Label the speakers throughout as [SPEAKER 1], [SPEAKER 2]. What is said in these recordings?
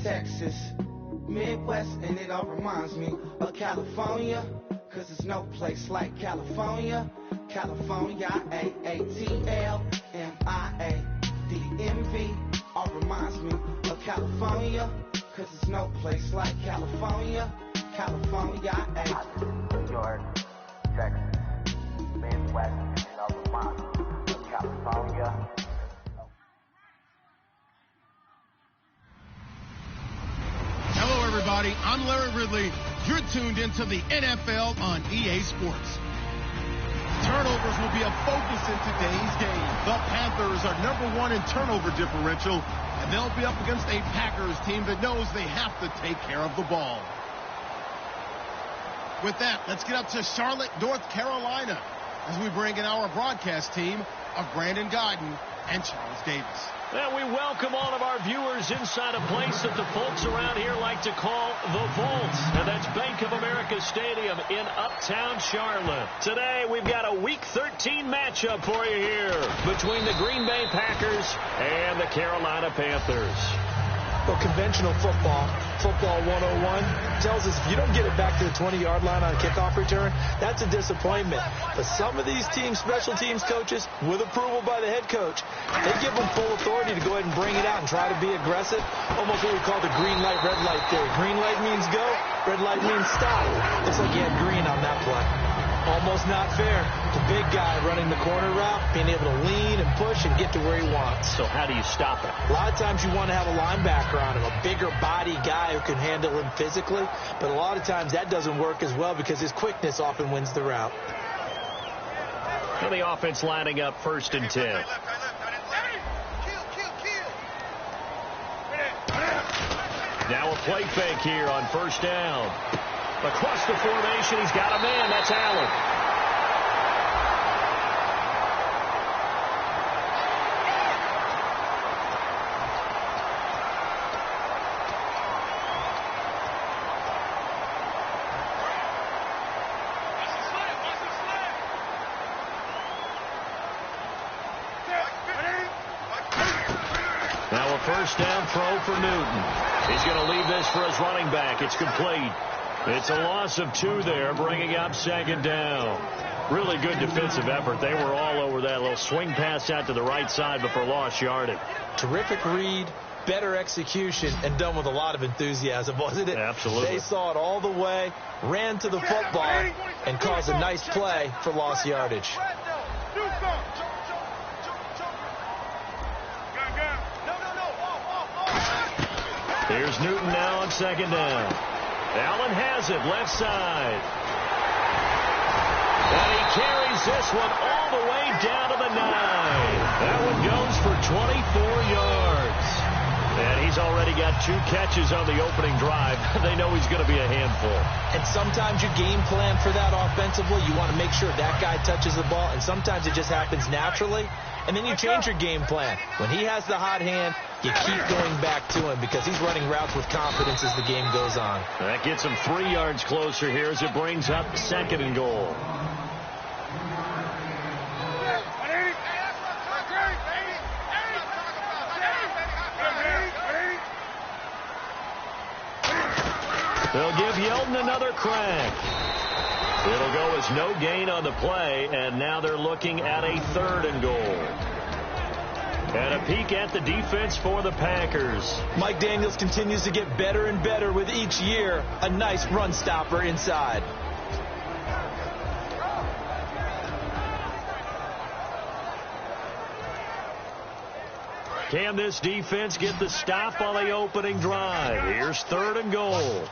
[SPEAKER 1] Texas, Midwest, and it all reminds me of California, cause there's no place like California. California, AATLMIA-DMV, all reminds me of California, cause there's no place like California. California,
[SPEAKER 2] New York, Texas, Midwest, and it all reminds me of California.
[SPEAKER 3] Hello, everybody. I'm Larry Ridley. You're tuned into the NFL on EA Sports. Turnovers will be a focus in today's game. The Panthers are #1 in turnover differential, and they'll be up against a Packers team that knows they have to take care of the ball. With that, let's get up to Charlotte, North Carolina, as we bring in our broadcast team of Brandon Guyton and Charles Davis.
[SPEAKER 4] And we welcome all of our viewers inside a place that the folks around here like to call the Vault. And that's Bank of America Stadium in Uptown Charlotte. Today, we've got a Week 13 matchup for you here between the Green Bay Packers and the Carolina Panthers.
[SPEAKER 5] Well, conventional football 101, tells us if you don't get it back to the 20-yard line on a kickoff return, that's a disappointment. But some of these teams, special teams coaches, with approval by the head coach, they give them full authority to go ahead and bring it out and try to be aggressive. Almost what we call the green light, red light theory. Green light means go, red light means stop. Looks like he had green on that play. Almost not fair. The big guy running the corner route, being able to lean and push and get to where he wants.
[SPEAKER 4] So how do you stop it?
[SPEAKER 5] A lot of times you want to have a linebacker on him, a bigger body guy who can handle him physically. But a lot of times that doesn't work as well because his quickness often wins the route.
[SPEAKER 4] And the offense lining up 1st and 10. Now a play fake here on 1st down. Across the formation, he's got a man. That's Allen. Now a 1st down throw for Newton. He's going to leave this for his running back. It's complete. It's a loss of 2 there, bringing up 2nd down. Really good defensive effort. They were all over that little swing pass out to the right side before lost yardage.
[SPEAKER 5] Terrific read, better execution, and done with a lot of enthusiasm, wasn't it?
[SPEAKER 4] Absolutely.
[SPEAKER 5] They saw it all the way, ran to the football, and caused a nice play for lost yardage.
[SPEAKER 4] Here's Newton now on 2nd down. Allen has it, left side. And he carries this one all the way down to the 9. That one goes for 24 yards. And he's already got 2 catches on the opening drive. They know he's going to be a handful.
[SPEAKER 5] And sometimes you game plan for that offensively. You want to make sure that guy touches the ball, and sometimes it just happens naturally. And then you change your game plan. When he has the hot hand, you keep going back to him because he's running routes with confidence as the game goes on.
[SPEAKER 4] That gets him 3 yards closer here as it brings up 2nd and goal. They'll give Yeldon another crack. It'll go as no gain on the play, and now they're looking at a 3rd and goal. And a peek at the defense for the Packers.
[SPEAKER 5] Mike Daniels continues to get better and better with each year. A nice run stopper inside.
[SPEAKER 4] Can this defense get the stop on the opening drive? Here's 3rd and goal.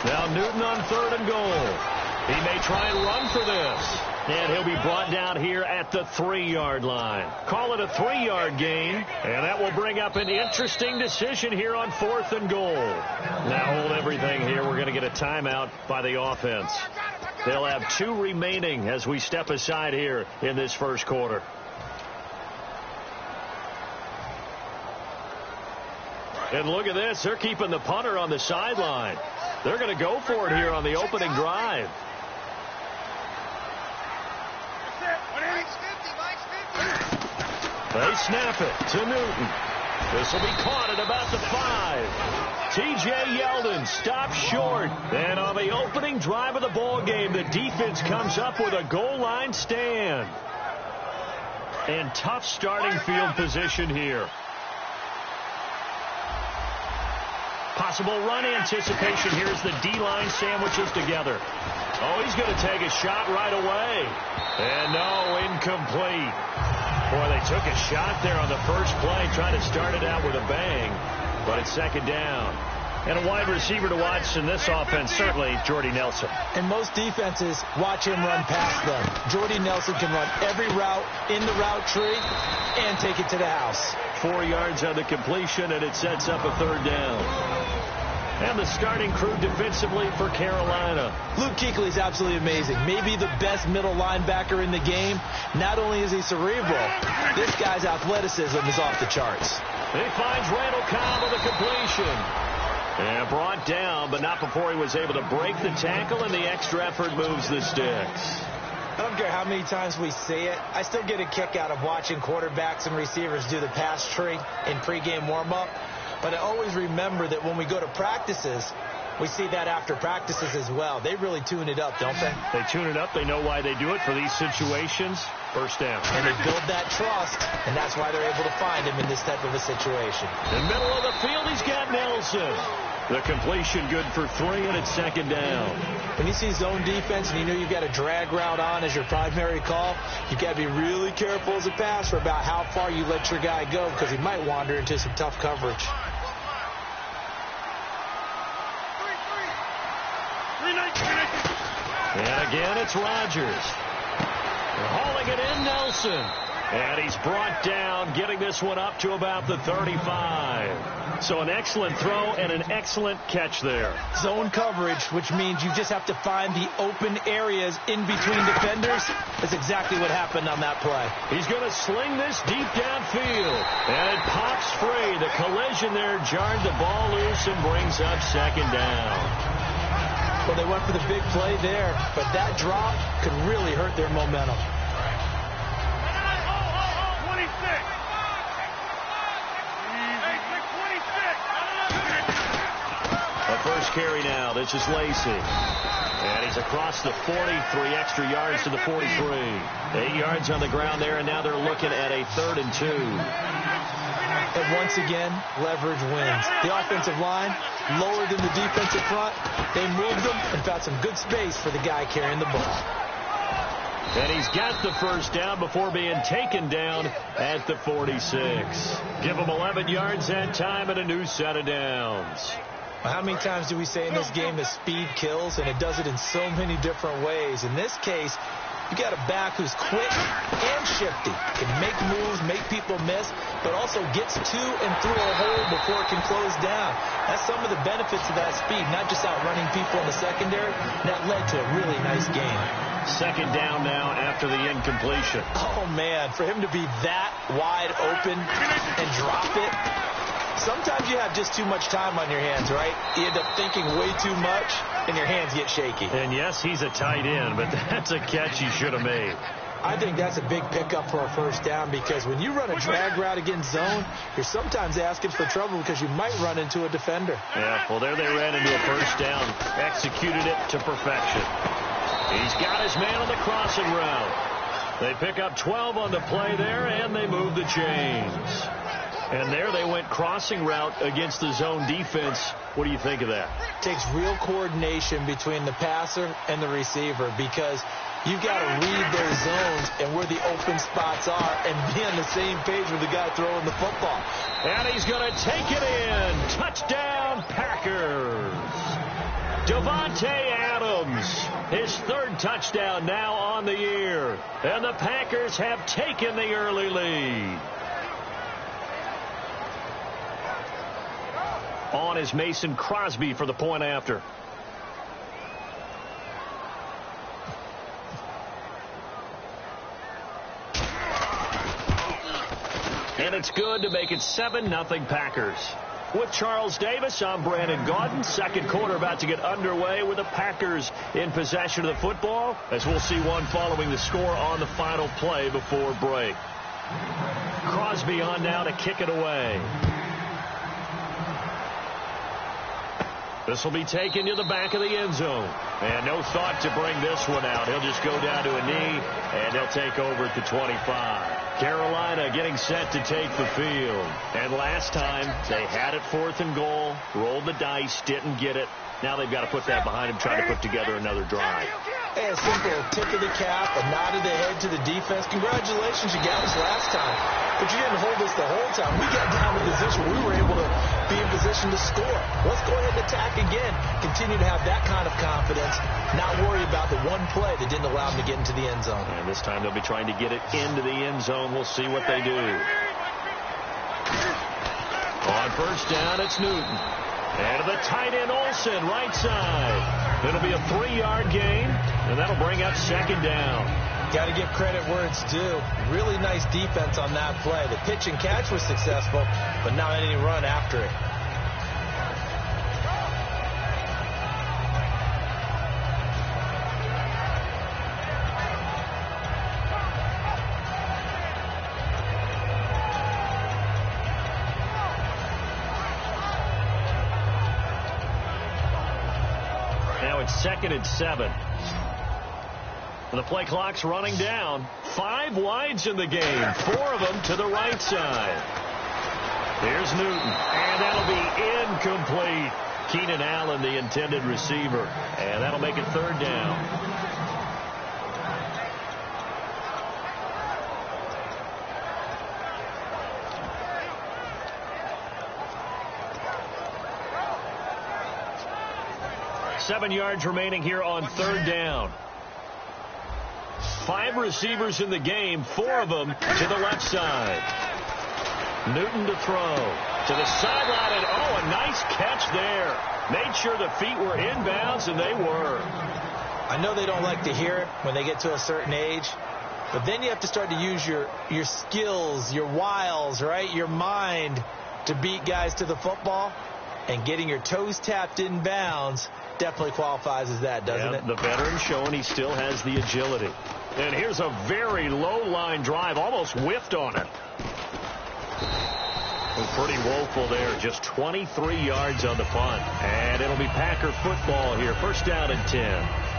[SPEAKER 4] Now Newton on 3rd and goal. He may try and run for this. And he'll be brought down here at the 3-yard line. Call it a 3-yard gain. And that will bring up an interesting decision here on 4th and goal. Now hold everything here. We're going to get a timeout by the offense. They'll have 2 remaining as we step aside here in this 1st quarter. And look at this. They're keeping the punter on the sideline. They're going to go for it here on the opening drive. They snap it to Newton. This will be caught at about the 5. T.J. Yeldon stops short. And on the opening drive of the ball game, the defense comes up with a goal line stand. And tough starting field position here. Possible run anticipation. Here's the D-line sandwiches together. Oh, he's going to take a shot right away. And no, incomplete. Boy, they took a shot there on the first play, trying to start it out with a bang. But it's second down. And a wide receiver to watch in this offense, certainly Jordy Nelson.
[SPEAKER 5] And most defenses watch him run past them. Jordy Nelson can run every route in the route tree and take it to the house.
[SPEAKER 4] 4 yards on the completion, and it sets up a third down. And the starting crew defensively for Carolina.
[SPEAKER 5] Luke Kuechly is absolutely amazing. Maybe the best middle linebacker in the game. Not only is he cerebral, this guy's athleticism is off the charts.
[SPEAKER 4] He finds Randall Cobb with a completion. And brought down, but not before he was able to break the tackle, and the extra effort moves the sticks.
[SPEAKER 5] I don't care how many times we say it. I still get a kick out of watching quarterbacks and receivers do the pass tree in pregame warm-up. But I always remember that when we go to practices, we see that after practices as well. They really tune it up, don't they?
[SPEAKER 4] They tune it up. They know why they do it for these situations. First down.
[SPEAKER 5] And they build that trust, and that's why they're able to find him in this type of a situation.
[SPEAKER 4] In the middle of the field, he's got Nelson. The completion good for 3, and it's second down.
[SPEAKER 5] When you see zone defense and you know you've got a drag route on as your primary call, you've got to be really careful as a passer about how far you let your guy go, because he might wander into some tough coverage.
[SPEAKER 4] And again, it's Rodgers. Hauling it in, Nelson. And he's brought down, getting this one up to about the 35. So an excellent throw and an excellent catch there.
[SPEAKER 5] Zone coverage, which means you just have to find the open areas in between defenders. That's exactly what happened on that play.
[SPEAKER 4] He's going to sling this deep downfield. And it pops free. The collision there jarred the ball loose and brings up second down.
[SPEAKER 5] Well, they went for the big play there, but that drop could really hurt their momentum.
[SPEAKER 4] First carry now. This is Lacey. And he's across the 40, 3 extra yards to the 43. 8 yards on the ground there, and now they're looking at a 3rd and 2.
[SPEAKER 5] And once again, leverage wins. The offensive line lower than the defensive front. They moved them and found some good space for the guy carrying the ball.
[SPEAKER 4] And he's got the first down before being taken down at the 46. Give him 11 yards that time and a new set of downs.
[SPEAKER 5] How many times do we say in this game that speed kills, and it does it in so many different ways? In this case, you got a back who's quick and shifty, can make moves, make people miss, but also gets to and through a hole before it can close down. That's some of the benefits of that speed, not just outrunning people in the secondary. That led to a really nice game.
[SPEAKER 4] Second down now after the incompletion.
[SPEAKER 5] Oh, man, for him to be that wide open and drop it. Sometimes you have just too much time on your hands, right? You end up thinking way too much, and your hands get shaky.
[SPEAKER 4] And yes, he's a tight end, but that's a catch he should have made.
[SPEAKER 5] I think that's a big pickup for a first down, because when you run a drag route against zone, you're sometimes asking for trouble because you might run into a defender.
[SPEAKER 4] Yeah, well, there they ran into a first down, executed it to perfection. He's got his man on the crossing route. They pick up 12 on the play there, and they move the chains. And there they went crossing route against the zone defense. What do you think of that?
[SPEAKER 5] Takes real coordination between the passer and the receiver, because you've got to read their zones and where the open spots are and be on the same page with the guy throwing the football.
[SPEAKER 4] And he's going to take it in. Touchdown, Packers. Davante Adams, his 3rd touchdown now on the year. And the Packers have taken the early lead. On is Mason Crosby for the point after. And it's good to make it 7-0 Packers. With Charles Davis, I'm Brandon Gaudin. Second quarter about to get underway with the Packers in possession of the football, as we'll see one following the score on the final play before break. Crosby on now to kick it away. This will be taken to the back of the end zone. And no thought to bring this one out. He'll just go down to a knee, and they'll take over at the 25. Carolina getting set to take the field. And last time, they had it 4th and goal, rolled the dice, didn't get it. Now they've got to put that behind them, try to put together another drive.
[SPEAKER 5] Hey, a simple tip of the cap, a nod of the head to the defense. Congratulations, you got us last time. But you didn't hold us the whole time. We got down to position. We were able to be in position to score. Let's go ahead and attack again. Continue to have that kind of confidence. Not worry about the one play that didn't allow them to get into the end zone.
[SPEAKER 4] And this time they'll be trying to get it into the end zone. We'll see what they do. On first down, it's Newton. And to the tight end, Olsen, right side. It'll be a 3-yard gain, and that'll bring up 2nd down.
[SPEAKER 5] Got to give credit where it's due. Really nice defense on that play. The pitch and catch was successful, but not any run after it.
[SPEAKER 4] Now it's 2nd and 7. The play clock's running down. 5 wides in the game. 4 of them to the right side. Here's Newton. And that'll be incomplete. Keenan Allen, the intended receiver. And that'll make it 3rd down. Seven yards remaining here on 3rd down. 5 receivers in the game, 4 of them to the left side. Newton to throw to the sideline, and a nice catch there. Made sure the feet were inbounds, and they were.
[SPEAKER 5] I know they don't like to hear it when they get to a certain age, but then you have to start to use your skills, your wiles, right, your mind to beat guys to the football, and getting your toes tapped in bounds definitely qualifies as that, doesn't it?
[SPEAKER 4] The veteran showing he still has the agility. And here's a very low-line drive, almost whiffed on it. Pretty woeful there, just 23 yards on the punt. And it'll be Packer football here, 1st down and 10.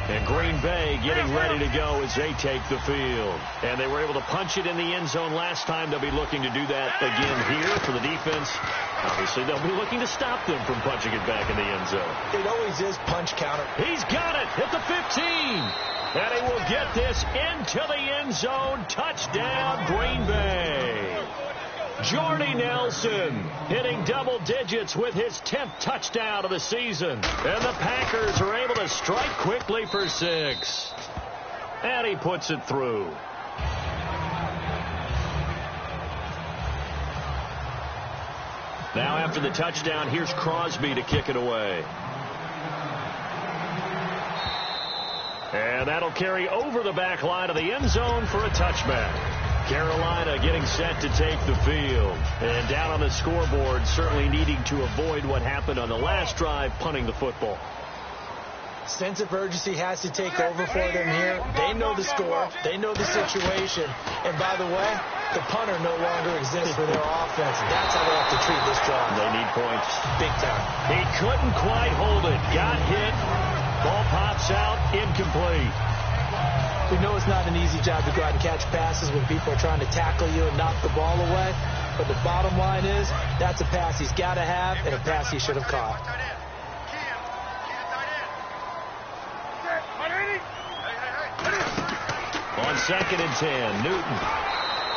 [SPEAKER 4] And Green Bay getting ready to go as they take the field. And they were able to punch it in the end zone last time. They'll be looking to do that again here for the defense. Obviously, they'll be looking to stop them from punching it back in the end zone.
[SPEAKER 5] It always is punch counter.
[SPEAKER 4] He's got it at the 15. And he will get this into the end zone. Touchdown, Green Bay. Jordy Nelson hitting double digits with his 10th touchdown of the season. And the Packers are able to strike quickly for 6. And he puts it through. Now after the touchdown, here's Crosby to kick it away. And that'll carry over the back line of the end zone for a touchback. Carolina getting set to take the field. And down on the scoreboard, certainly needing to avoid what happened on the last drive, punting the football.
[SPEAKER 5] Sense of urgency has to take over for them here. They know the score. They know the situation. And by the way, the punter no longer exists for their offense. That's how they have to treat this drive.
[SPEAKER 4] They need points.
[SPEAKER 5] Big time.
[SPEAKER 4] He couldn't quite hold it. Got hit. Ball pops out. Incomplete.
[SPEAKER 5] We know it's not an easy job to go out and catch passes when people are trying to tackle you and knock the ball away. But the bottom line is, that's a pass he's got to have and a pass he should have caught.
[SPEAKER 4] On 2nd and 10, Newton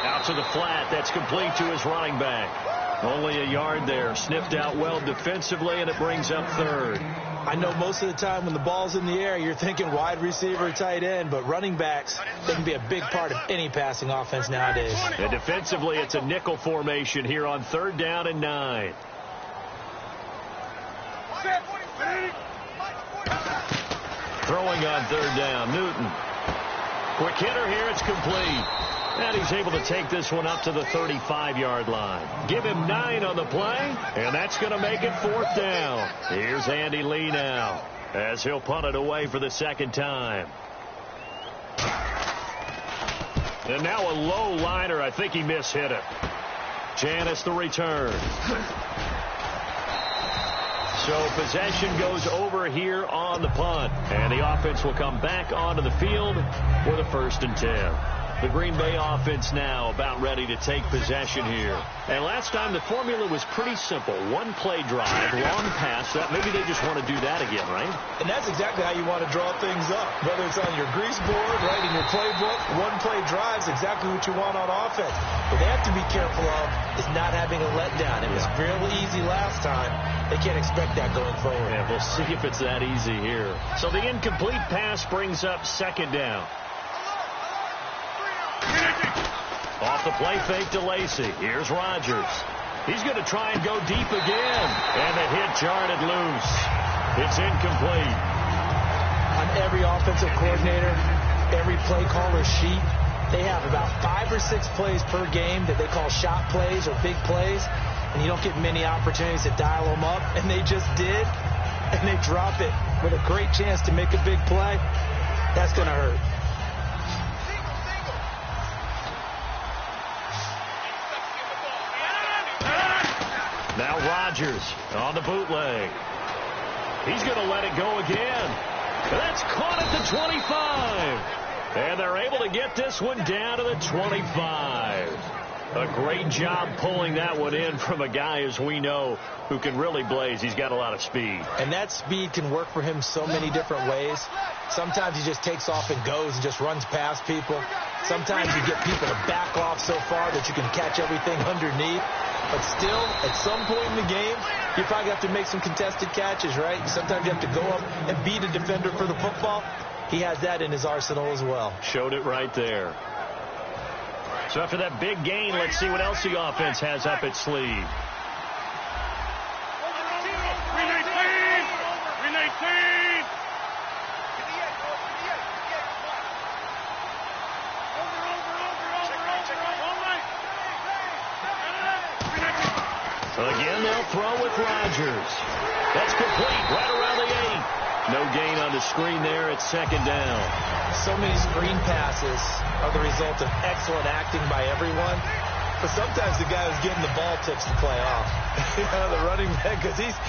[SPEAKER 4] out to the flat. That's complete to his running back. Only a yard there. Sniffed out well defensively, and it brings up 3rd.
[SPEAKER 5] I know most of the time when the ball's in the air, you're thinking wide receiver, tight end, but running backs, they can be a big part of any passing offense nowadays.
[SPEAKER 4] And defensively, it's a nickel formation here on 3rd down and 9. Throwing on 3rd down, Newton. Quick hitter here, it's complete. And he's able to take this one up to the 35-yard line. Give him 9 on the play, and that's going to make it 4th down. Here's Andy Lee now, as he'll punt it away for the 2nd time. And now a low liner. I think he mishit it. Janis the return. So possession goes over here on the punt. And the offense will come back onto the field for the 1st and 10. The Green Bay offense now about ready to take possession here. And last time the formula was pretty simple. One play drive, long pass. Maybe they just want to do that again, right?
[SPEAKER 5] And that's exactly how you want to draw things up. Whether it's on your grease board, right, in your playbook, one play drive is exactly what you want on offense. What they have to be careful of is not having a letdown. It was real easy last time. They can't expect that going forward.
[SPEAKER 4] Yeah, we'll see if it's that easy here. So the incomplete pass brings up 2nd down. Off the play fake to Lacy. Here's Rodgers. He's going to try and go deep again. And the hit jarred it loose. It's incomplete.
[SPEAKER 5] On every offensive coordinator, every play caller sheet, they have about 5 or 6 plays per game that they call shot plays or big plays. And you don't get many opportunities to dial them up. And they just did. And they drop it with a great chance to make a big play. That's going to hurt.
[SPEAKER 4] Now Rodgers on the bootleg. He's going to let it go again. That's caught at the 25. And they're able to get this one down to the 25. A great job pulling that one in from a guy, as we know, who can really blaze. He's got a lot of speed.
[SPEAKER 5] And that speed can work for him so many different ways. Sometimes he just takes off and goes and just runs past people. Sometimes you get people to back off so far that you can catch everything underneath. But still, at some point in the game, you probably have to make some contested catches, right? Sometimes you have to go up and beat a defender for the football. He has that in his arsenal as well.
[SPEAKER 4] Showed it right there. So after that big gain, let's see what else the offense has up its sleeve. Again, they'll throw with Rodgers. That's complete right around the 8. No gain on the screen there. It's 2nd down.
[SPEAKER 5] So many screen passes are the result of excellent acting by everyone. But sometimes the guy who's getting the ball tips the play off. The running back, because he's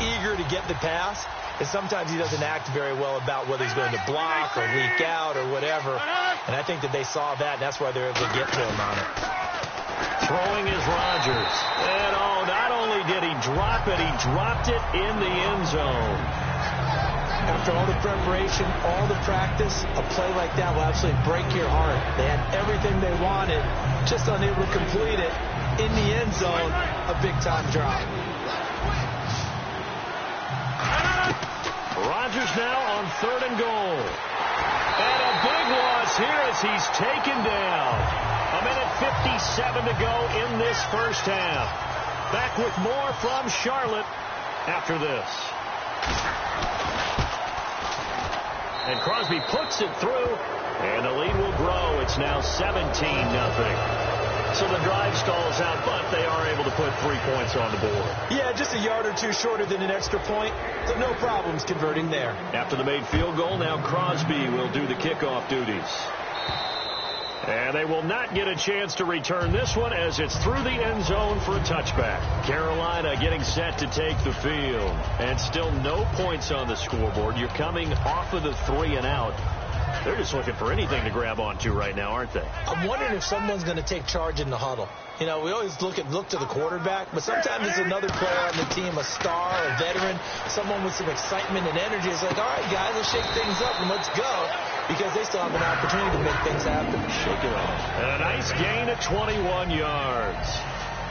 [SPEAKER 5] eager to get the pass. And sometimes he doesn't act very well about whether he's going to block or leak out or whatever. And I think that they saw that, and that's why they're able to get to him on it.
[SPEAKER 4] Throwing is Rodgers. And not only did he drop it, he dropped it in the end zone.
[SPEAKER 5] After all the preparation, all the practice, a play like that will absolutely break your heart. They had everything they wanted, just unable to complete it. In the end zone, a big-time drop.
[SPEAKER 4] Rodgers now on 3rd and goal. And a big loss here as he's taken down. 1:57 to go in this first half. Back with more from Charlotte after this. And Crosby puts it through, and the lead will grow. It's now 17-0. So the drive stalls out, but they are able to put 3 points on the board.
[SPEAKER 5] Yeah, just a yard or two shorter than an extra point, so no problems converting there.
[SPEAKER 4] After the made field goal, now Crosby will do the kickoff duties. And they will not get a chance to return this one as it's through the end zone for a touchback. Carolina getting set to take the field. And still no points on the scoreboard. You're coming off of the 3 and out. They're just looking for anything to grab onto right now, aren't they?
[SPEAKER 5] I'm wondering if someone's going to take charge in the huddle. You know, we always look to the quarterback, but sometimes it's another player on the team, a star, a veteran, someone with some excitement and energy. It's like, all right, guys, let's shake things up and let's go, because they still have an opportunity to make things happen.
[SPEAKER 4] Shake it off. And a nice gain of 21 yards.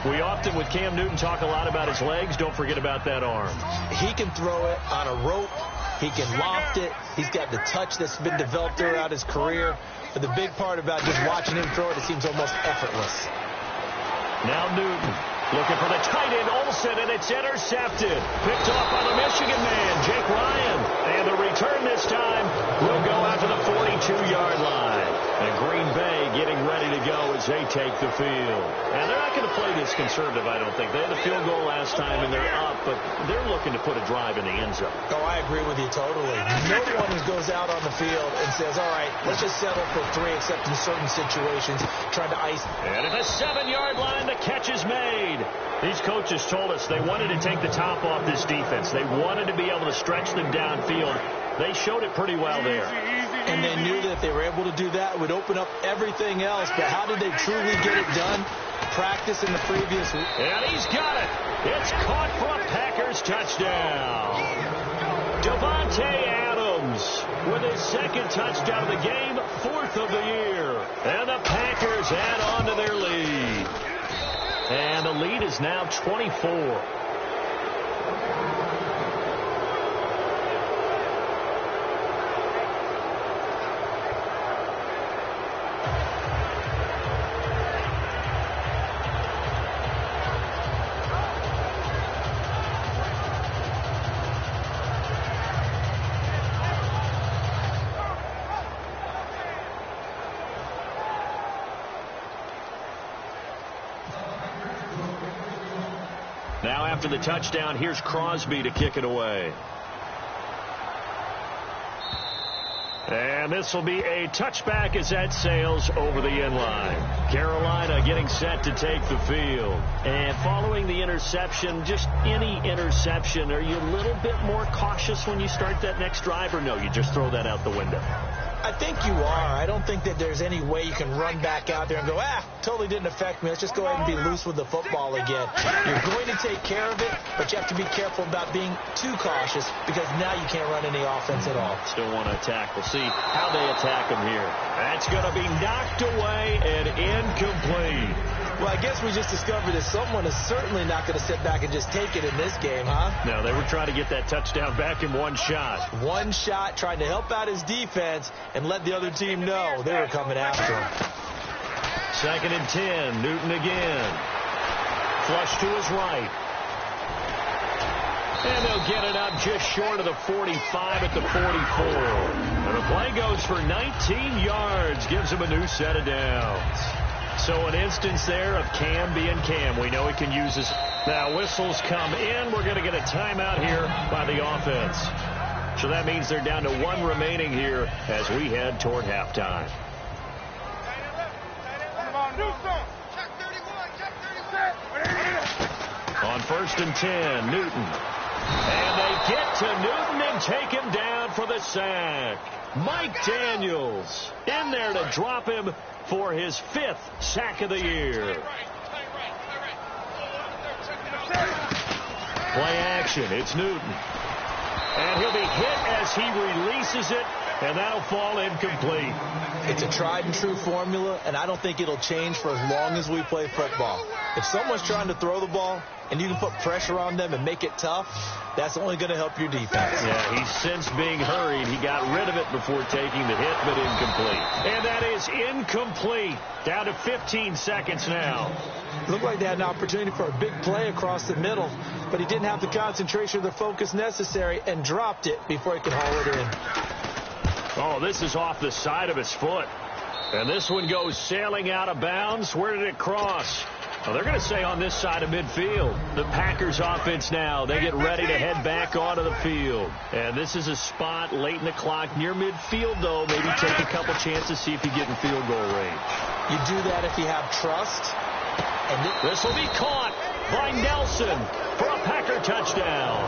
[SPEAKER 4] We often, with Cam Newton, talk a lot about his legs. Don't forget about that arm.
[SPEAKER 5] He can throw it on a rope. He can loft it. He's got the touch that's been developed throughout his career. But the big part about just watching him throw it, it seems almost effortless.
[SPEAKER 4] Now Newton looking for the tight end, Olsen, and it's intercepted. Picked off by the Michigan man, Jake Ryan. And the return this time will go out to the 42-yard line. And Green Bay getting ready to go as they take the field. And they're not going to play this conservative, I don't think. They had a field goal last time, and they're up, but they're looking to put a drive in the end zone.
[SPEAKER 5] Oh, I agree with you totally. No one goes out on the field and says, all right, let's just settle for 3, except in certain situations, trying to ice.
[SPEAKER 4] And at the 7-yard line, the catch is made. These coaches told us they wanted to take the top off this defense. They wanted to be able to stretch them downfield. They showed it pretty well there.
[SPEAKER 5] And they knew that if they were able to do that, it would open up everything else. But how did they truly get it done? Practice in the previous week.
[SPEAKER 4] And he's got it. It's caught for a Packers touchdown. Devontae Adams with his second touchdown of the game, 4th of the year. And the Packers add on to their lead. And the lead is now 24. Now after the touchdown, here's Crosby to kick it away. And this will be a touchback as that sails over the end line. Carolina getting set to take the field. And following the interception, just any interception, are you a little bit more cautious when you start that next drive, or no, you just throw that out the window?
[SPEAKER 5] I think you are. I don't think that there's any way you can run back out there and go, totally didn't affect me. Let's just go ahead and be loose with the football again. You're going to take care of it, but you have to be careful about being too cautious because now you can't run any offense at all.
[SPEAKER 4] Still want to attack. We'll see how they attack him here. That's going to be knocked away and incomplete.
[SPEAKER 5] Well, I guess we just discovered that someone is certainly not going to sit back and just take it in this game, huh?
[SPEAKER 4] No, they were trying to get that touchdown back in one shot.
[SPEAKER 5] One shot, trying to help out his defense and let the other team know they were coming after him.
[SPEAKER 4] 2nd and 10. Newton again. Flush to his right. And they'll get it up just short of the 45 at the 44. And the play goes for 19 yards. Gives him a new set of downs. So an instance there of Cam being Cam. We know he can use his... Now whistles come in. We're going to get a timeout here by the offense. So that means they're down to 1 remaining here as we head toward halftime. On 1st and 10, Newton. And they get to Newton and take him down for the sack. Mike Daniels in there to drop him for his 5th sack of the year. Play action. It's Newton. And he'll be hit as he releases it, and that'll fall incomplete.
[SPEAKER 5] It's a tried and true formula, and I don't think it'll change for as long as we play football. If someone's trying to throw the ball and you can put pressure on them and make it tough, that's only going to help your defense.
[SPEAKER 4] Yeah, he's since being hurried. He got rid of it before taking the hit, but incomplete. And that is incomplete. Down to 15 seconds now.
[SPEAKER 5] Looked like they had an opportunity for a big play across the middle, but he didn't have the concentration or the focus necessary and dropped it before he could haul it in.
[SPEAKER 4] Oh, this is off the side of his foot. And this one goes sailing out of bounds. Where did it cross? Well, they're going to say on this side of midfield. The Packers offense now. They get ready to head back onto the field. And this is a spot late in the clock near midfield, though. Maybe take a couple chances, see if you get in field goal range.
[SPEAKER 5] You do that if you have trust.
[SPEAKER 4] And this will be caught by Nelson for a Packer touchdown.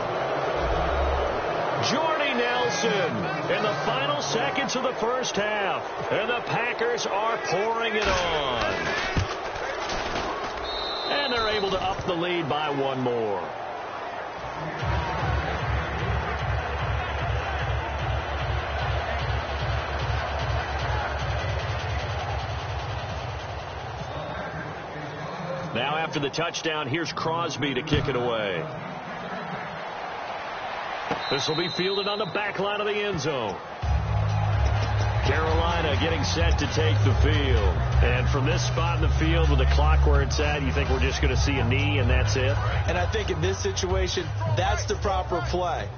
[SPEAKER 4] Jordy Nelson in the final seconds of the first half. And the Packers are pouring it on. And they're able to up the lead by 1 more. Now after the touchdown, here's Crosby to kick it away. This will be fielded on the back line of the end zone. Carolina getting set to take the field. And from this spot in the field with the clock where it's at, you think we're just going to see a knee and that's it?
[SPEAKER 5] And I think in this situation, that's the proper play.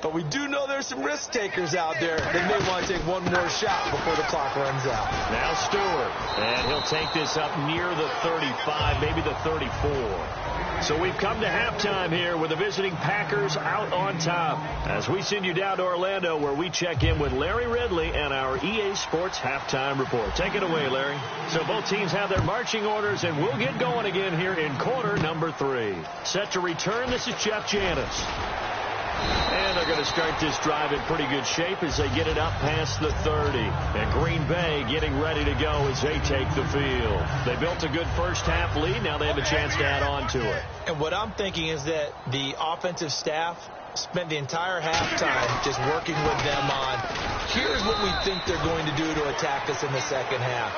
[SPEAKER 5] But we do know there's some risk takers out there that may want to take one more shot before the clock runs out.
[SPEAKER 4] Now Stewart, and he'll take this up near the 35, maybe the 34. So we've come to halftime here with the visiting Packers out on top. As we send you down to Orlando, where we check in with Larry Ridley and our EA Sports Halftime Report. Take it away, Larry. So both teams have their marching orders, and we'll get going again here in quarter number 3. Set to return, this is Jeff Janis. And they're going to start this drive in pretty good shape as they get it up past the 30. And Green Bay getting ready to go as they take the field. They built a good first-half lead. Now they have a chance to add on to it.
[SPEAKER 5] And what I'm thinking is that the offensive staff spent the entire halftime just working with them on, here's what we think they're going to do to attack us in the second half.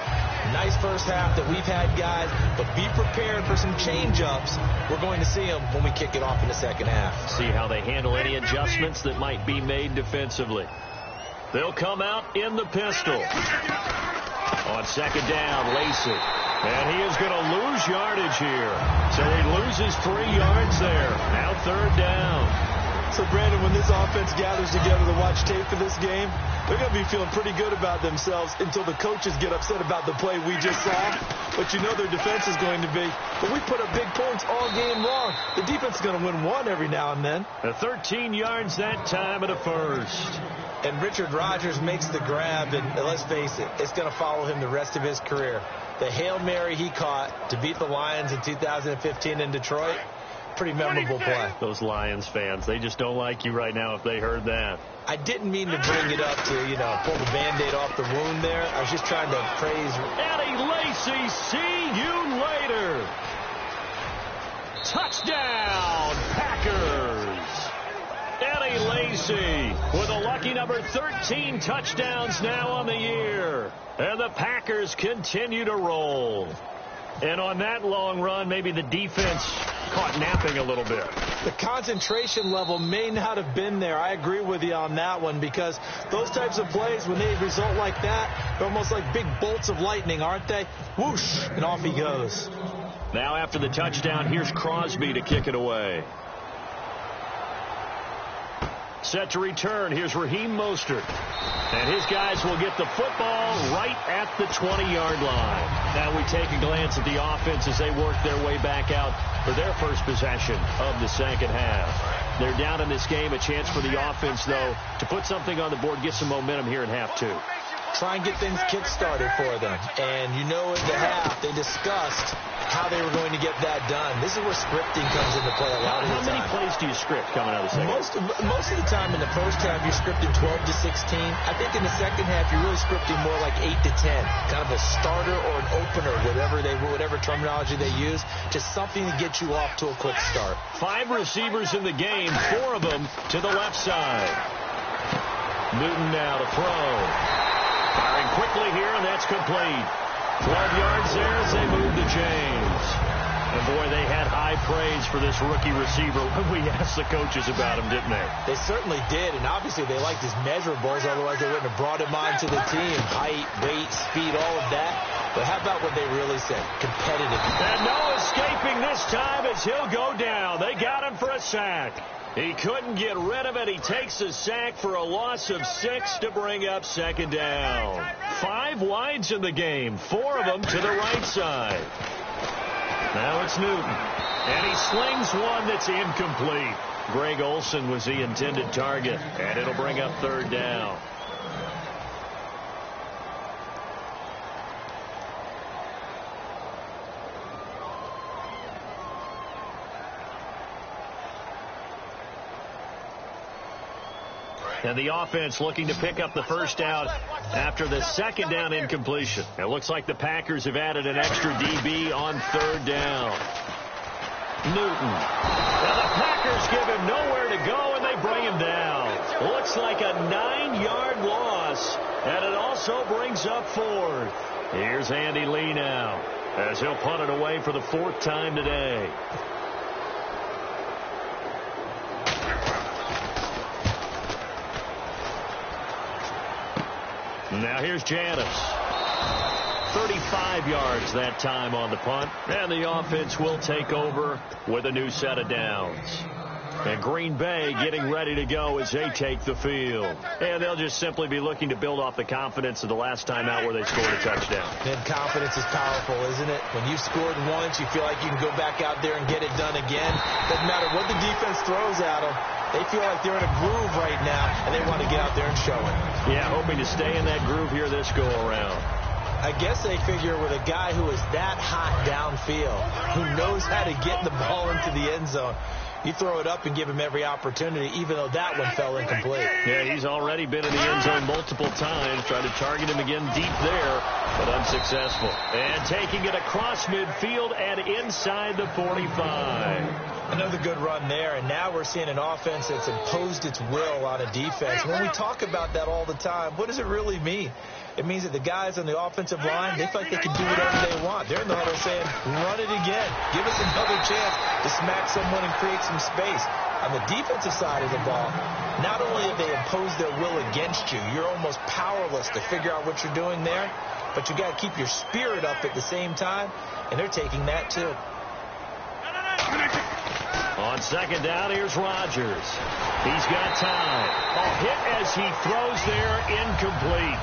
[SPEAKER 5] Nice first half that we've had, guys, but be prepared for some change-ups. We're going to see them when we kick it off in the second half.
[SPEAKER 4] See how they handle any adjustments that might be made defensively. They'll come out in the pistol. On second down, Lacey. And he is going to lose yardage here. So he loses 3 yards there. Now third down.
[SPEAKER 5] So, Brandon, when this offense gathers together to watch tape for this game, they're going to be feeling pretty good about themselves until the coaches get upset about the play we just saw. But you know their defense is going to be, but we put up big points all game long. The defense is going to win one every now and then.
[SPEAKER 4] 13 yards that time at a first.
[SPEAKER 5] And Richard Rodgers makes the grab, and let's face it, it's going to follow him the rest of his career. The Hail Mary he caught to beat the Lions in 2015 in Detroit, pretty memorable play.
[SPEAKER 4] Those Lions fans, they just don't like you right now if they heard that.
[SPEAKER 5] I didn't mean to bring it up to, pull the Band-Aid off the wound there. I was just trying to praise.
[SPEAKER 4] Eddie Lacy, see you later. Touchdown, Packers. Eddie Lacy with a lucky number 13 touchdowns now on the year. And the Packers continue to roll. And on that long run, maybe the defense caught napping a little bit.
[SPEAKER 5] The concentration level may not have been there. I agree with you on that one, because those types of plays, when they result like that, they're almost like big bolts of lightning, aren't they? Whoosh, and off he goes.
[SPEAKER 4] Now after the touchdown, here's Crosby to kick it away. Set to return, here's Raheem Mostert. And his guys will get the football right at the 20-yard line. Now we take a glance at the offense as they work their way back out for their first possession of the second half. They're down in this game. A chance for the offense, though, to put something on the board, get some momentum here in half 2.
[SPEAKER 5] Try and get things kick-started for them. And in the half, they discussed how they were going to get that done. This is where scripting comes into play a lot of the time.
[SPEAKER 4] How many plays do you script coming out of the second?
[SPEAKER 5] Most of the time in the first half, you're scripting 12 to 16. I think in the second half, you're really scripting more like 8 to 10. Kind of a starter or an opener, whatever terminology they use. Just something to get you off to a quick start.
[SPEAKER 4] 5 receivers in the game, 4 of them to the left side. Newton now to throw. Firing quickly here, and that's complete. 12 yards there as they move the chains. And boy, they had high praise for this rookie receiver when we asked the coaches about him, didn't they?
[SPEAKER 5] They certainly did, and obviously they liked his measurables, otherwise they wouldn't have brought him onto the team. Height, weight, speed, all of that. But how about what they really said? Competitive.
[SPEAKER 4] And no escaping this time as he'll go down. They got him for a sack. He couldn't get rid of it. He takes a sack for a loss of 6 to bring up second down. 5 wides in the game, 4 of them to the right side. Now it's Newton, and he slings one that's incomplete. Greg Olsen was the intended target, and it'll bring up third down. And the offense looking to pick up the first down after the second down incompletion. It looks like the Packers have added an extra DB on third down. Newton. Now the Packers give him nowhere to go, and they bring him down. Looks like a 9-yard loss, and it also brings up 4th. Here's Andy Lee now as he'll punt it away for the 4th time today. Now here's Janis. 35 yards that time on the punt. And the offense will take over with a new set of downs. And Green Bay getting ready to go as they take the field. And they'll just simply be looking to build off the confidence of the last time out where they scored a touchdown.
[SPEAKER 5] And confidence is powerful, isn't it? When you've scored once, you feel like you can go back out there and get it done again. Doesn't matter what the defense throws at them. They feel like they're in a groove right now, and they want to get out there and show it.
[SPEAKER 4] Yeah, hoping to stay in that groove here this go-around.
[SPEAKER 5] I guess they figure with a guy who is that hot downfield, who knows how to get the ball into the end zone, you throw it up and give him every opportunity, even though that one fell incomplete.
[SPEAKER 4] Yeah, he's already been in the end zone multiple times, trying to target him again deep there, but unsuccessful. And taking it across midfield and inside the 45.
[SPEAKER 5] Another good run there, and now we're seeing an offense that's imposed its will on a defense. When we talk about that all the time, what does it really mean? It means that the guys on the offensive line, they feel like they can do whatever they want. They're in the huddle saying, run it again. Give us another chance to smack someone and create some space. On the defensive side of the ball, not only have they imposed their will against you, you're almost powerless to figure out what you're doing there, but you got to keep your spirit up at the same time, and they're taking that too.
[SPEAKER 4] On second down, here's Rodgers. He's got time. A hit as he throws there, incomplete.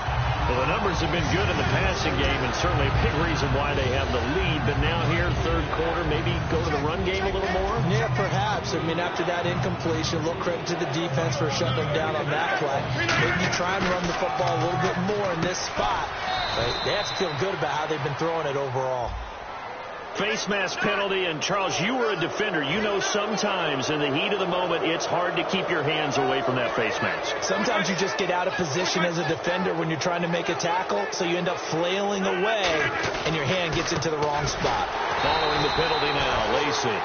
[SPEAKER 4] Well, the numbers have been good in the passing game, and certainly a big reason why they have the lead. But now here, third quarter, maybe go to the run game a little more? Yeah, perhaps. I mean, after that incompletion, a little credit to the defense for shutting them down on that play. Maybe you try and run the football a little bit more in this spot. But they have to feel good about how they've been throwing it overall. Face mask penalty, and Charles, you were a defender. You know sometimes in the heat of the moment, it's hard to keep your hands away from that face mask. Sometimes you just get out of position as a defender when you're trying to make a tackle, so you end up flailing away, and your hand gets into the wrong spot. Following the penalty now, Lacey.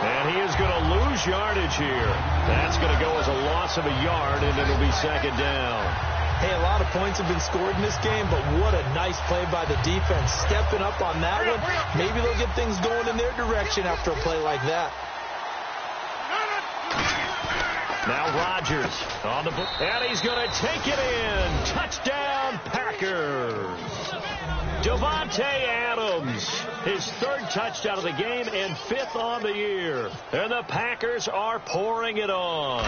[SPEAKER 4] And he is going to lose yardage here. That's going to go as a loss of a yard, and it'll be second down. Hey, a lot of points have been scored in this game, but what a nice play by the defense. Stepping up on that one, maybe they'll get things going in their direction after a play like that. Now Rodgers on the book, and he's going to take it in. Touchdown, Packers. Devontae Adams, his third touchdown of the game and fifth on the year. And the Packers are pouring it on.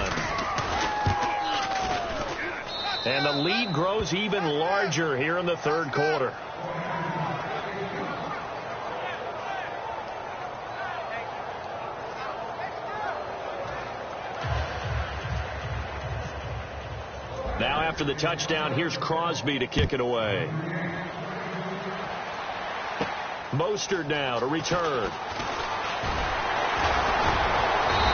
[SPEAKER 4] And the lead grows even larger here in the third quarter. Now after the touchdown, here's Crosby to kick it away. Mostert now to return.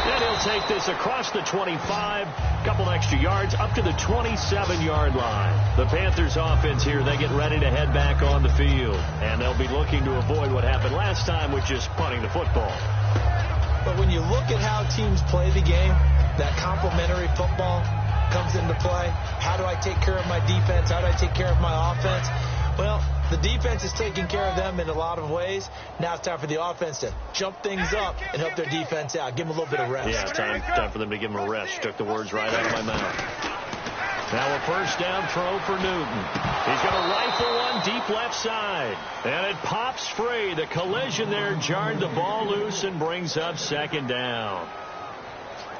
[SPEAKER 4] And he'll take this across the 25, couple extra yards, up to the 27-yard line. The Panthers offense here, they get ready to head back on the field. And they'll be looking to avoid what happened last time, which is punting the football. But when you look at how teams play the game, that complementary football comes into play. How do I take care of my defense? How do I take care of my offense? Well, the defense is taking care of them in a lot of ways. Now it's time for the offense to jump things up and help their defense out. Give them a little bit of rest. Yeah, time for them to give them a rest. You took the words right out of my mouth. Now a first down throw for Newton. He's going to rifle one deep left side. And it pops free. The collision there jarred the ball loose and brings up second down.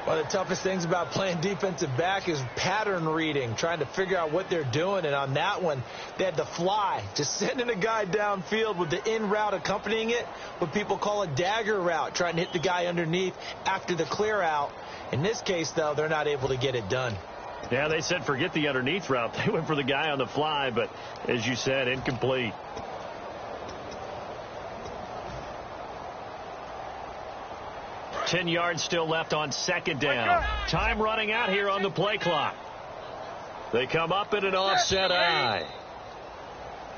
[SPEAKER 4] One of the toughest things about playing defensive back is pattern reading, trying to figure out what they're doing. And on that one, they had to fly, just sending a guy downfield with the in route accompanying it, what people call a dagger route, trying to hit the guy underneath after the clear out. In this case, though, they're not able to get it done. Yeah, they said forget the underneath route. They went for the guy on the fly, but as you said, incomplete. 10 yards still left on second down. Time running out here on the play clock. They come up in an offset eye.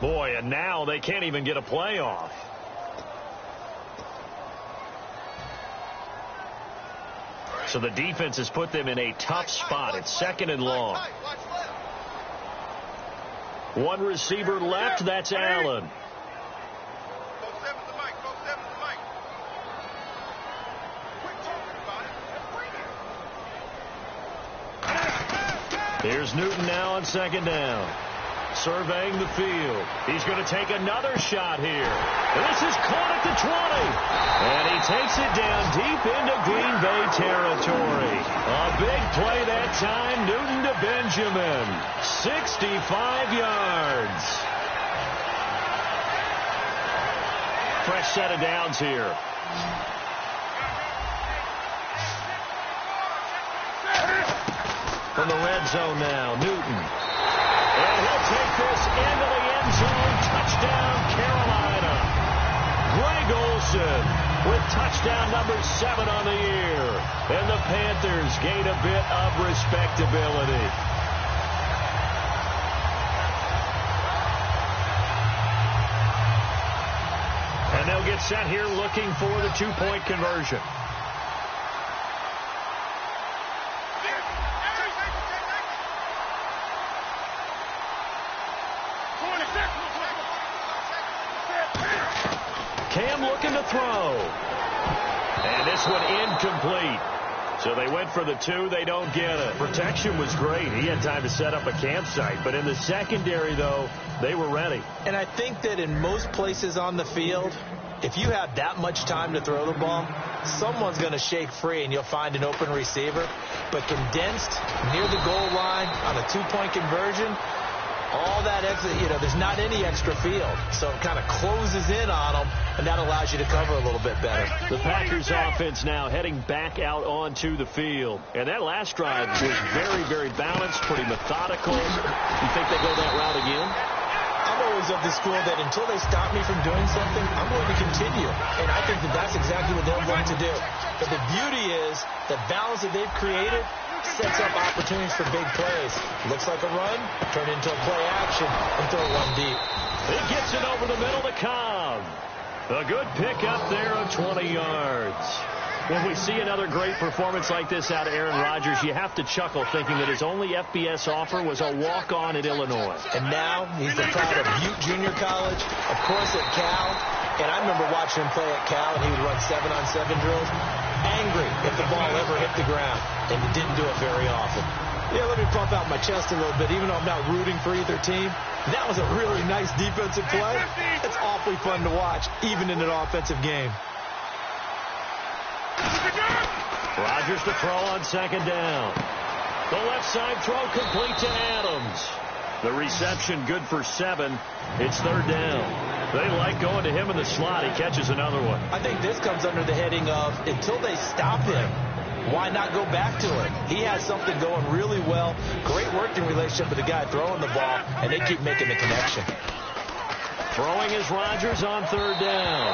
[SPEAKER 4] Boy, and now they can't even get a play off. So the defense has put them in a tough spot. It's second and long. One receiver left. That's Allen. Here's Newton now on second down. surveying the field. He's going to take another shot here. And this is caught at the 20. And he takes it down deep into Green Bay territory. A big play that time. Newton to Benjamin. 65 yards. Fresh set of downs here. From the red zone now, Newton. And he'll take this into the end zone. Touchdown, Carolina. Greg Olsen with touchdown number 7 on the year. And the Panthers gain a bit of respectability. And they'll get set here looking for the 2-point conversion. Cam looking to throw. And this one incomplete. So they went for the 2. They don't get it. Protection was great. He had time to set up a campsite. But in the secondary, though, they were ready.
[SPEAKER 5] And I think that in most places on the field, if you have that much time to throw the ball, someone's going to shake free and you'll find an open receiver. But condensed near the goal line on a 2-point conversion, all that extra, there's not any extra field. So it kind of closes in on them, and that allows you to cover a little bit better.
[SPEAKER 4] The Packers offense now heading back out onto the field. And that last drive was very, very balanced, pretty methodical. You think they go that route again?
[SPEAKER 5] I'm always of the school that until they stop me from doing something, I'm going to continue. And I think that that's exactly what they're going to do. But the beauty is the balance that they've created sets up opportunities for big plays. Looks like a run, turn it into a play action, and throw one deep.
[SPEAKER 4] He gets it over the middle to Cobb. A good pickup there of 20 yards. When we see another great performance like this out of Aaron Rodgers, you have to chuckle thinking that his only FBS offer was a walk-on at Illinois.
[SPEAKER 5] And now he's the pride of Butte Junior College, of course at Cal. And I remember watching him play at Cal, and he would run 7-on-7 drills. Angry if the ball ever hit the ground, and he didn't do it very often. Yeah, let me pump out my chest a little bit, even though I'm not rooting for either team. That was a really nice defensive play. It's awfully fun to watch, even in an offensive game.
[SPEAKER 4] Rodgers to throw on second down. The left side throw complete to Adams. The reception good for 7. It's third down. They like going to him in the slot. He catches another one.
[SPEAKER 5] I think this comes under the heading of until they stop him, why not go back to it? He has something going really well. Great working relationship with the guy throwing the ball, and they keep making the connection.
[SPEAKER 4] Throwing is Rodgers on third down.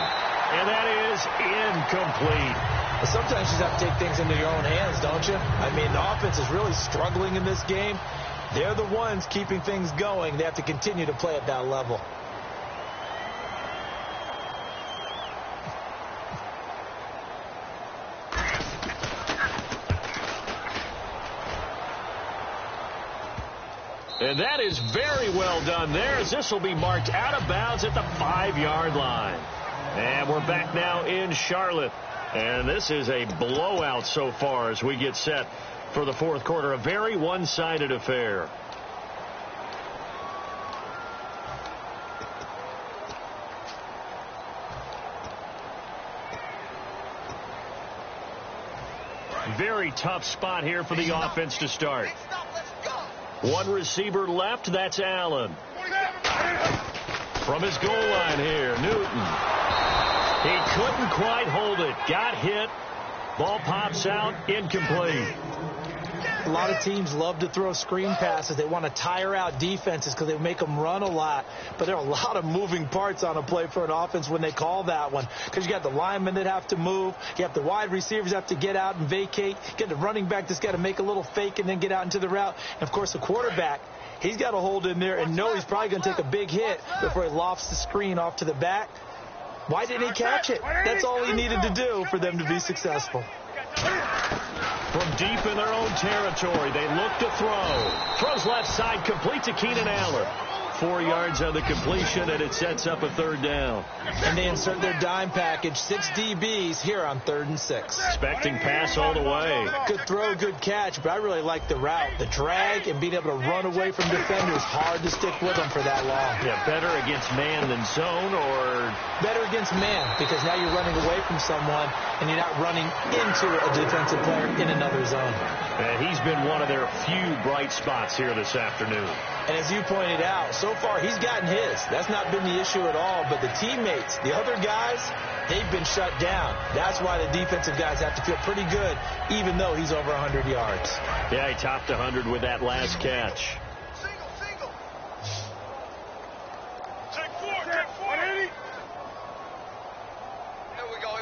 [SPEAKER 4] And that is incomplete.
[SPEAKER 5] But sometimes you just have to take things into your own hands, don't you? I mean, the offense is really struggling in this game. They're the ones keeping things going. They have to continue to play at that level.
[SPEAKER 4] And that is very well done there, as this will be marked out of bounds at the 5-yard line. And we're back now in Charlotte. And this is a blowout so far as we get set for the fourth quarter. A very one-sided affair. Very tough spot here for the offense to start. One receiver left, that's Allen. From his goal line here, Newton. He couldn't quite hold it. Got hit. Ball pops out, incomplete.
[SPEAKER 5] A lot of teams love to throw screen passes. They want to tire out defenses because they make them run a lot. But there are a lot of moving parts on a play for an offense when they call that one. Because you got the linemen that have to move. You have the wide receivers that have to get out and vacate. You get the running back that's got to make a little fake and then get out into the route. And, of course, the quarterback, he's got to hold in there and know he's probably going to take a big hit before he lofts the screen off to the back. Why didn't he catch it? That's all he needed to do for them to be successful.
[SPEAKER 4] From deep in their own territory, they look to throw. Throws left side, complete to Keenan Allen. 4 yards on the completion, and it sets up a 3rd down.
[SPEAKER 5] And they insert their dime package, 6 DBs here on 3rd and 6.
[SPEAKER 4] Expecting pass all the way.
[SPEAKER 5] Good throw, good catch, but I really like the route. The drag and being able to run away from defenders, hard to stick with them for that long.
[SPEAKER 4] Yeah, better against man than zone, or?
[SPEAKER 5] Better against man, because now you're running away from someone and you're not running into a defensive player in another zone.
[SPEAKER 4] And he's been one of their few bright spots here this afternoon.
[SPEAKER 5] And as you pointed out, so far he's gotten his. That's not been the issue at all, but the teammates, the other guys, they've been shut down. That's why the defensive guys have to feel pretty good, even though he's over 100 yards.
[SPEAKER 4] Yeah, he topped 100 with that last catch.
[SPEAKER 6] Single. Take four. 180. Here we go.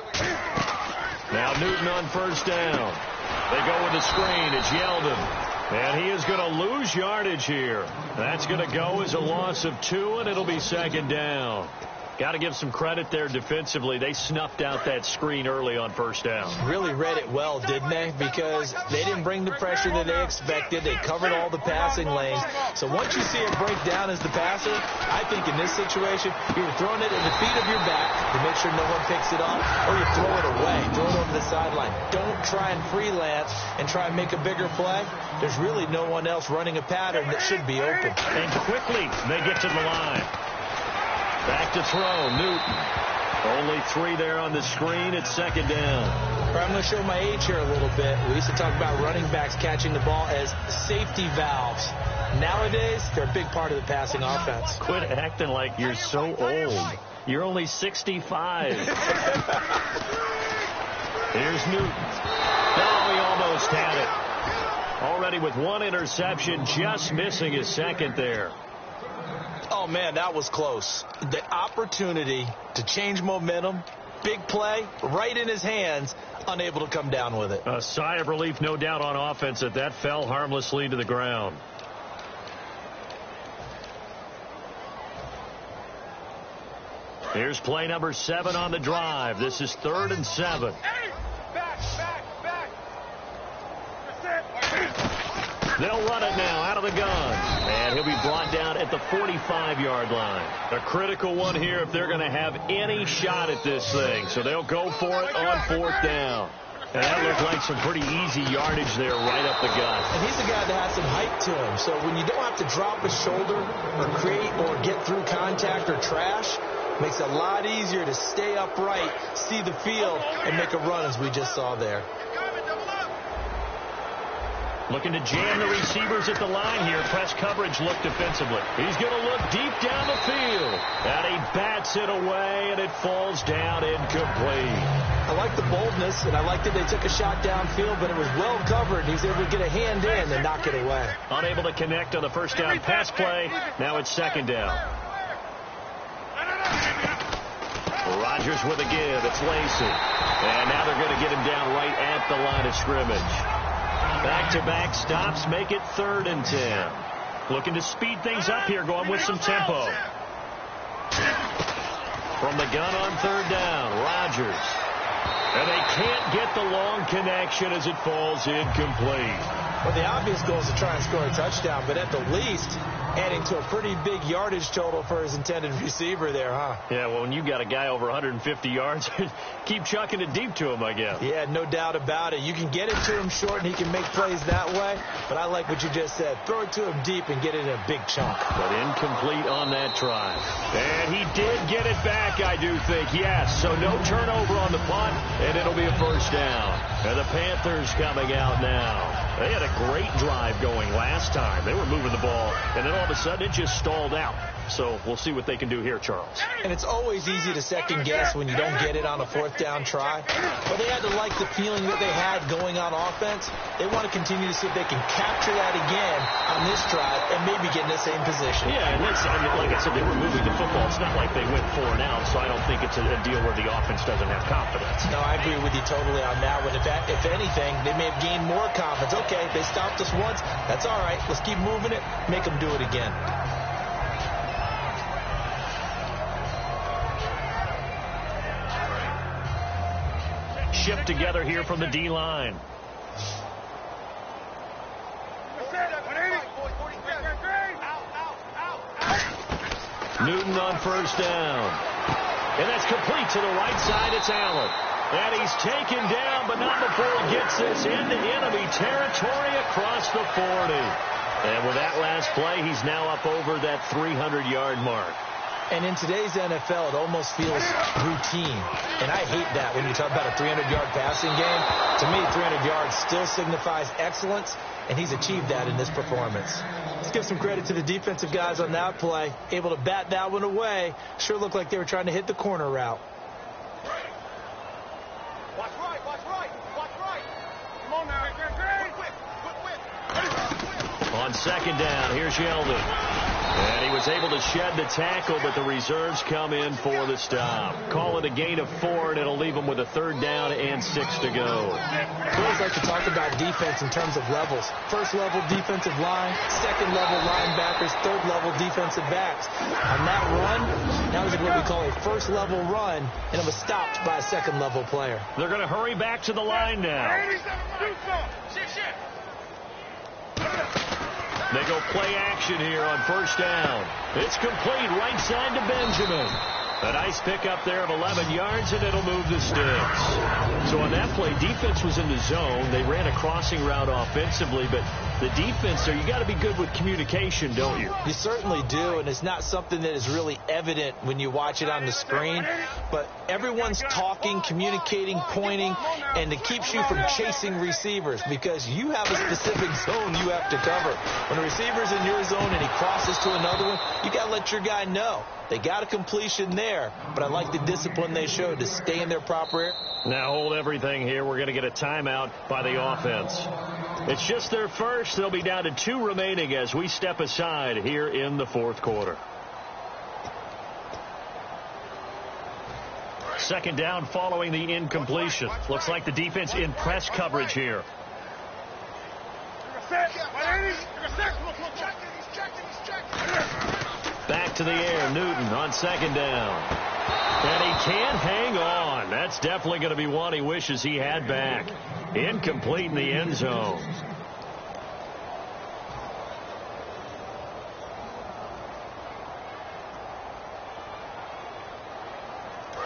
[SPEAKER 4] Now Newton on 1st down. They go with the screen. It's Yeldon. And he is going to lose yardage here. That's going to go as a loss of 2, and it'll be 2nd down. Got to give some credit there defensively. They snuffed out that screen early on 1st down.
[SPEAKER 5] Really read it well, didn't they? Because they didn't bring the pressure that they expected. They covered all the passing lanes. So once you see it break down as the passer, I think in this situation, you're throwing it at the feet of your back to make sure no one picks it up, or you throw it away, throw it over the sideline. Don't try and freelance and try and make a bigger play. There's really no one else running a pattern that should be open.
[SPEAKER 4] And quickly, they get to the line. Back to throw, Newton. Only 3 there on the screen. It's 2nd down.
[SPEAKER 5] I'm going to show my age here a little bit. We used to talk about running backs catching the ball as safety valves. Nowadays, they're a big part of the passing offense.
[SPEAKER 4] Quit acting like you're so old. You're only 65. Here's Newton. Oh, he almost had it. Already with 1 interception, just missing his 2nd there.
[SPEAKER 5] Oh, man, that was close. The opportunity to change momentum, big play, right in his hands, unable to come down with it.
[SPEAKER 4] A sigh of relief, no doubt, on offense that fell harmlessly to the ground. Here's play number 7 on the drive. This is 3rd and 7.
[SPEAKER 6] Back.
[SPEAKER 4] They'll run it now out of the gun. And he'll be brought down at the 45-yard line. A critical one here if they're going to have any shot at this thing. So they'll go for it on 4th down. And that looked like some pretty easy yardage there right up the gut.
[SPEAKER 5] And he's a guy that has some height to him. So when you don't have to drop a shoulder or create or get through contact or trash, makes it a lot easier to stay upright, see the field, and make a run as we just saw there.
[SPEAKER 4] Looking to jam the receivers at the line here. Press coverage look defensively. He's going to look deep down the field. And he bats it away, and it falls down incomplete.
[SPEAKER 5] I like the boldness, and I like that they took a shot downfield, but it was well covered. He was able to get a hand in and knock it away.
[SPEAKER 4] Unable to connect on the 1st down pass play. Now it's 2nd down. Rodgers with a give. It's Lacey. And now they're going to get him down right at the line of scrimmage. Back-to-back stops make it 3rd and 10. Looking to speed things up here, going with some tempo. From the gun on 3rd down, Rodgers. And they can't get the long connection as it falls incomplete.
[SPEAKER 5] Well, the obvious goal is to try and score a touchdown, but at the least, adding to a pretty big yardage total for his intended receiver there, huh?
[SPEAKER 4] Yeah, well, when you got a guy over 150 yards, keep chucking it deep to him, I guess.
[SPEAKER 5] Yeah, no doubt about it. You can get it to him short, and he can make plays that way, but I like what you just said. Throw it to him deep and get it in a big chunk.
[SPEAKER 4] But incomplete on that try. And he did get it back, I do think, yes. So no turnover on the punt, and it'll be a 1st down. And the Panthers coming out now. They had a great drive going last time. They were moving the ball, and then all of a sudden it just stalled out. So we'll see what they can do here, Charles.
[SPEAKER 5] And it's always easy to second guess when you don't get it on a 4th down try. But they had to like the feeling that they had going on offense. They want to continue to see if they can capture that again on this drive and maybe get in the same position.
[SPEAKER 4] Yeah, and like I said, they were moving the football. It's not like they went 4 and out, so I don't think it's a deal where the offense doesn't have confidence.
[SPEAKER 5] No, I agree with you totally on that one. If anything, they may have gained more confidence. Okay, they stopped us once. That's all right. Let's keep moving it. Make them do it again.
[SPEAKER 4] Shipped together here from the D-line. Newton on first down. And that's complete to the right side. It's Allen. And he's taken down, but not before he gets this into enemy territory across the 40. And with that last play, he's now up over that 300-yard mark.
[SPEAKER 5] And in today's NFL, it almost feels routine. And I hate that when you talk about a 300-yard passing game. To me, 300 yards still signifies excellence, and he's achieved that in this performance. Let's give some credit to the defensive guys on that play. Able to bat that one away. Sure looked like they were trying to hit the corner route.
[SPEAKER 6] Watch right, watch right, watch right. Come on now. Quick.
[SPEAKER 4] On second down, here's Yeldon. And he was able to shed the tackle, but the reserves come in for the stop. Call it a gain of 4, and it'll leave them with a 3rd down and 6 to go.
[SPEAKER 5] We always like to talk about defense in terms of levels. First-level defensive line, second-level linebackers, third-level defensive backs. On that run, that was what we call a first-level run, and it was stopped by a second-level player.
[SPEAKER 4] They're going to hurry back to the line now. They go play action here on first down. It's complete right side to Benjamin. A nice pickup there of 11 yards, and it'll move the sticks. So on that play, defense was in the zone. They ran a crossing route offensively, but the defense there, you got to be good with communication, don't you?
[SPEAKER 5] You certainly do, and it's not something that is really evident when you watch it on the screen. But everyone's talking, communicating, pointing, and it keeps you from chasing receivers because you have a specific zone you have to cover. When a receiver's in your zone and he crosses to another one, you got to let your guy know. They got a completion there, but I like the discipline they showed to stay in their proper area.
[SPEAKER 4] Now hold everything here. We're going to get a timeout by the offense. It's just their first. They'll be down to 2 remaining as we step aside here in the 4th quarter. Second down following the incompletion. Looks like the defense in press coverage here. Back to the air, Newton on second down. And he can't hang on. That's definitely going to be one he wishes he had back. Incomplete in the end zone.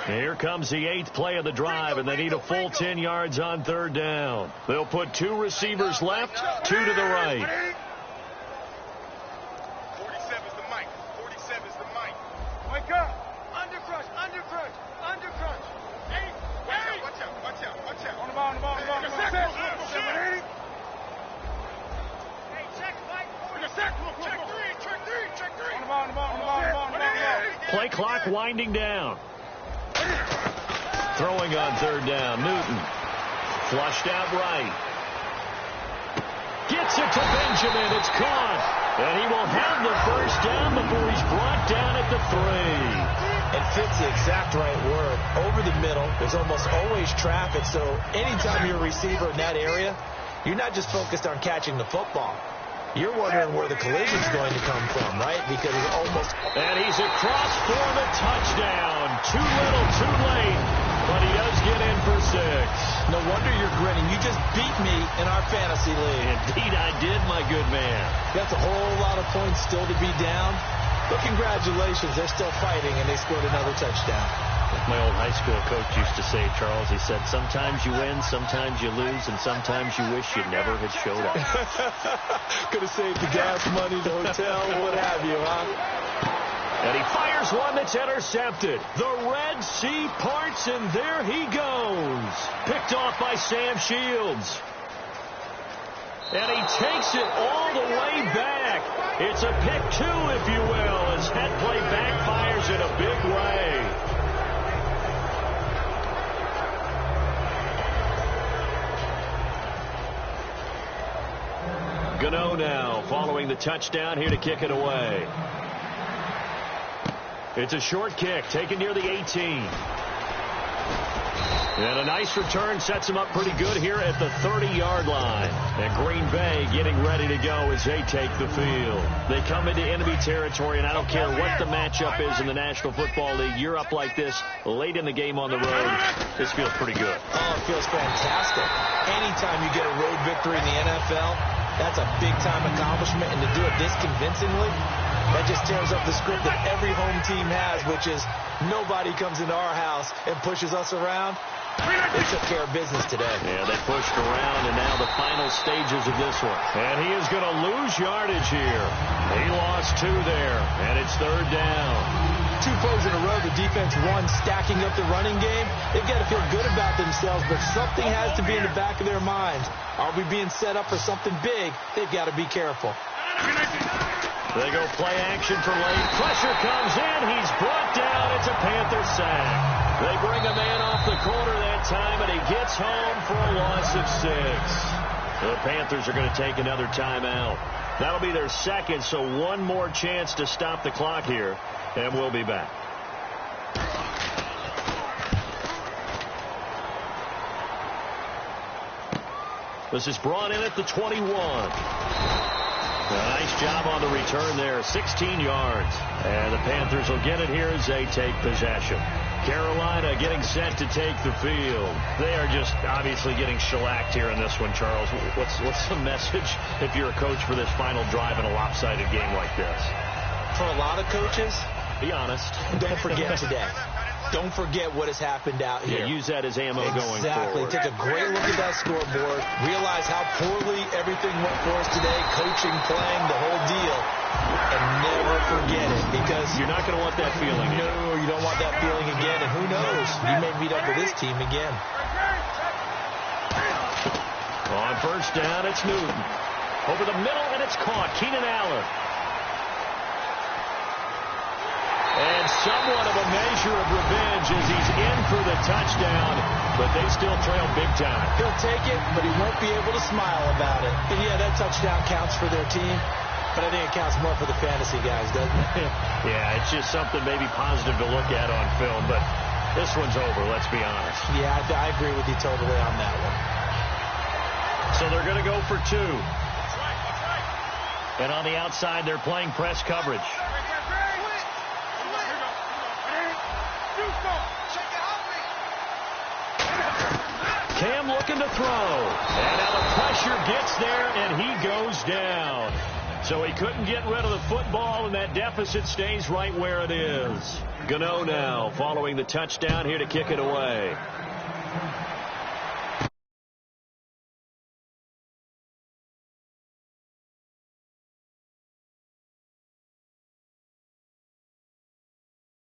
[SPEAKER 4] Here comes the 8th play of the drive, and they need a full 10 yards on 3rd down. They'll put 2 receivers left, 2 to the right.
[SPEAKER 6] 47's the mic. 47's the mic. Wake up. Under crunch. Hey, watch out. On the ball. Hey, check, Mike. Check 3. On the ball.
[SPEAKER 4] Play clock winding down. Throwing on 3rd down, Newton. Flushed out right. Gets it to Benjamin. It's caught. And he will have the first down before he's brought down at the 3.
[SPEAKER 5] It fits the exact right word. Over the middle, there's almost always traffic, so anytime you're a receiver in that area, you're not just focused on catching the football. You're wondering where the collision's going to come from, right? Because it's almost...
[SPEAKER 4] And he's across for the touchdown. Too little, too late. But he does get in for 6.
[SPEAKER 5] No wonder you're grinning. You just beat me in our fantasy league.
[SPEAKER 4] Indeed I did, my good man.
[SPEAKER 5] That's a whole lot of points still to be down. But congratulations, they're still fighting, and they scored another touchdown.
[SPEAKER 4] Like my old high school coach used to say, Charles, he said, sometimes you win, sometimes you lose, and sometimes you wish you never had showed up.
[SPEAKER 5] Could have saved the gas money, the hotel, what have you, huh?
[SPEAKER 4] And he fires one that's intercepted. The Red Sea parts, and there he goes. Picked off by Sam Shields. And he takes it all the way back. It's a pick 2, if you will, as that play backfires in a big way. Gano now following the touchdown here to kick it away. It's a short kick taken near the 18. And a nice return sets him up pretty good here at the 30-yard line. And Green Bay getting ready to go as they take the field. They come into enemy territory, and I don't care what the matchup is in the National Football League. You're up like this late in the game on the road. This feels pretty good.
[SPEAKER 5] Oh, it feels fantastic. Anytime you get a road victory in the NFL, that's a big-time accomplishment. And to do it this convincingly, That just tears up the script that every home team has, which is nobody comes into our house and pushes us around. They took care of business today.
[SPEAKER 4] Yeah, they pushed around, and now the final stages of this one. And he is going to lose yardage here. He lost 2 there, and it's 3rd down.
[SPEAKER 5] 2 plays in a row, the defense won, stacking up the running game. They've got to feel good about themselves, but something has to be in the back of their minds. Are we being set up for something big? They've got to be careful.
[SPEAKER 4] They go play action for late. Pressure comes in. He's brought down. It's a Panther sack. They bring a man off the corner that time, and he gets home for a loss of 6. The Panthers are going to take another timeout. That'll be their second, so one more chance to stop the clock here, and we'll be back. This is brought in at the 21. A nice job on the return there, 16 yards. And the Panthers will get it here as they take possession. Carolina getting set to take the field. They are just obviously getting shellacked here in this one, Charles. What's the message if you're a coach for this final drive in a lopsided game like this?
[SPEAKER 5] For a lot of coaches,
[SPEAKER 4] be honest.
[SPEAKER 5] Don't forget today. Don't forget what has happened out here.
[SPEAKER 4] Yeah, use that as ammo going forward.
[SPEAKER 5] Exactly. Take a great look at that scoreboard. Realize how poorly everything went for us today. Coaching, playing, the whole deal. And never forget it, because
[SPEAKER 4] you're not going to want that feeling.
[SPEAKER 5] No, you don't want that feeling again. And who knows? You may meet up with this team again.
[SPEAKER 4] On 1st down, it's Newton. Over the middle, and it's caught. Keenan Allen. And somewhat of a measure of revenge as he's in for the touchdown, but they still trail big time.
[SPEAKER 5] He'll take it, but he won't be able to smile about it. And yeah, that touchdown counts for their team, but I think it counts more for the fantasy guys, doesn't it?
[SPEAKER 4] Yeah, it's just something maybe positive to look at on film, but this one's over, let's be honest.
[SPEAKER 5] Yeah, I agree with you totally on that one.
[SPEAKER 4] So they're going to go for 2. And on the outside, they're playing press coverage. Cam looking to throw. And now the pressure gets there, and he goes down. So he couldn't get rid of the football, and that deficit stays right where it is. Gano now following the touchdown here to kick it away.